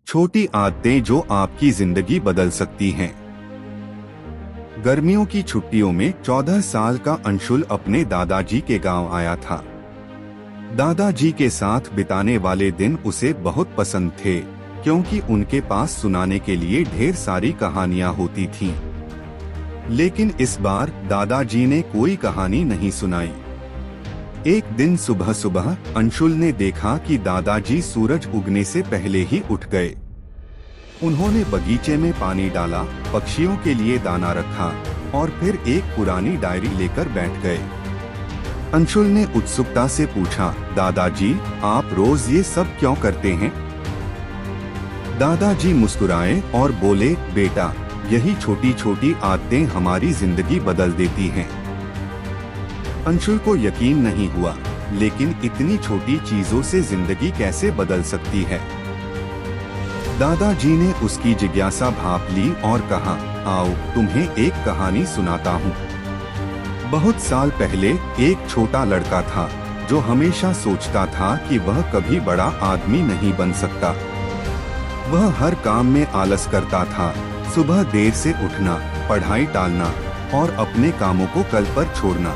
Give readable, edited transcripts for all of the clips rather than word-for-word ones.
छोटी आदतें जो आपकी जिंदगी बदल सकती हैं। गर्मियों की छुट्टियों में 14 साल का अंशुल अपने दादाजी के गांव आया था। दादाजी के साथ बिताने वाले दिन उसे बहुत पसंद थे, क्योंकि उनके पास सुनाने के लिए ढेर सारी कहानियां होती थीं। लेकिन इस बार दादाजी ने कोई कहानी नहीं सुनाई। एक दिन सुबह सुबह अंशुल ने देखा कि दादाजी सूरज उगने से पहले ही उठ गए। उन्होंने बगीचे में पानी डाला, पक्षियों के लिए दाना रखा और फिर एक पुरानी डायरी लेकर बैठ गए। अंशुल ने उत्सुकता से पूछा, दादाजी, आप रोज ये सब क्यों करते हैं? दादाजी मुस्कुराए और बोले, बेटा, यही छोटी छोटी आदतें हमारी जिंदगी बदल देती हैं। अंशुल को यकीन नहीं हुआ, लेकिन इतनी छोटी चीजों से जिंदगी कैसे बदल सकती है? दादाजी ने उसकी जिज्ञासा भांप ली और कहा, आओ तुम्हें एक कहानी सुनाता हूँ। बहुत साल पहले एक छोटा लड़का था जो हमेशा सोचता था कि वह कभी बड़ा आदमी नहीं बन सकता। वह हर काम में आलस करता था, सुबह देर से उठना, पढ़ाई टालना और अपने कामों को कल पर छोड़ना।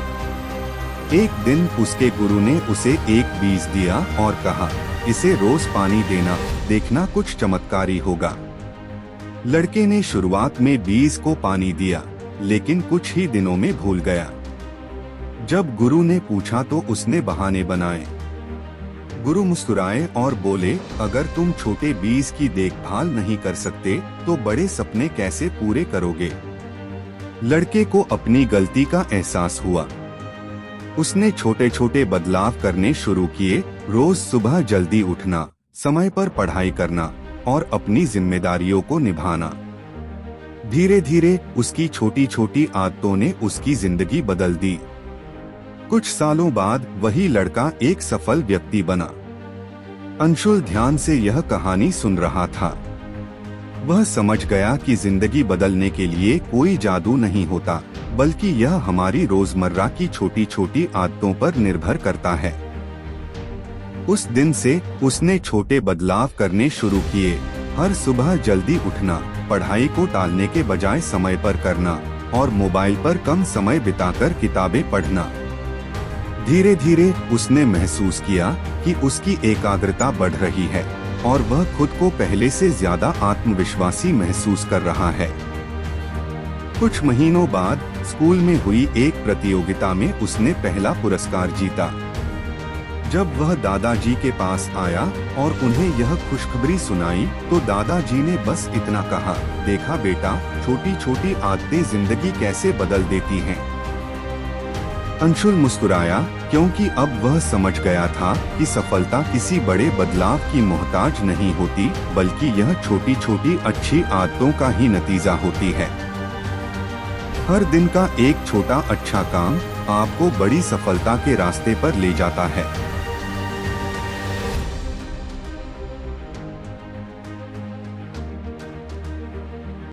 एक दिन उसके गुरु ने उसे एक बीज दिया और कहा, इसे रोज पानी देना, देखना कुछ चमत्कारी होगा। लड़के ने शुरुआत में बीज को पानी दिया, लेकिन कुछ ही दिनों में भूल गया। जब गुरु ने पूछा तो उसने बहाने बनाए। गुरु मुस्कुराए और बोले, अगर तुम छोटे बीज की देखभाल नहीं कर सकते तो बड़े सपने कैसे पूरे करोगे? लड़के को अपनी गलती का एहसास हुआ। उसने छोटे छोटे बदलाव करने शुरू किए, रोज सुबह जल्दी उठना, समय पर पढ़ाई करना और अपनी जिम्मेदारियों को निभाना। धीरे धीरे उसकी छोटी छोटी आदतों ने उसकी जिंदगी बदल दी। कुछ सालों बाद वही लड़का एक सफल व्यक्ति बना। अंशुल ध्यान से यह कहानी सुन रहा था। वह समझ गया कि जिंदगी बदलने के लिए कोई जादू नहीं होता, बल्कि यह हमारी रोजमर्रा की छोटी छोटी आदतों पर निर्भर करता है। उस दिन से उसने छोटे बदलाव करने शुरू किए। हर सुबह जल्दी उठना, पढ़ाई को टालने के बजाय समय पर करना और मोबाइल पर कम समय बिताकर किताबें पढ़ना। धीरे धीरे उसने महसूस किया कि उसकी एकाग्रता बढ़ रही है और वह खुद को पहले से ज्यादा आत्मविश्वासी महसूस कर रहा है। कुछ महीनों बाद स्कूल में हुई एक प्रतियोगिता में उसने पहला पुरस्कार जीता। जब वह दादाजी के पास आया और उन्हें यह खुशखबरी सुनाई तो दादाजी ने बस इतना कहा, देखा बेटा, छोटी छोटी आदतें जिंदगी कैसे बदल देती हैं। अंशुल मुस्कुराया, क्योंकि अब वह समझ गया था कि सफलता किसी बड़े बदलाव की मोहताज नहीं होती, बल्कि यह छोटी छोटी अच्छी आदतों का ही नतीजा होती है। हर दिन का एक छोटा अच्छा काम आपको बड़ी सफलता के रास्ते पर ले जाता है।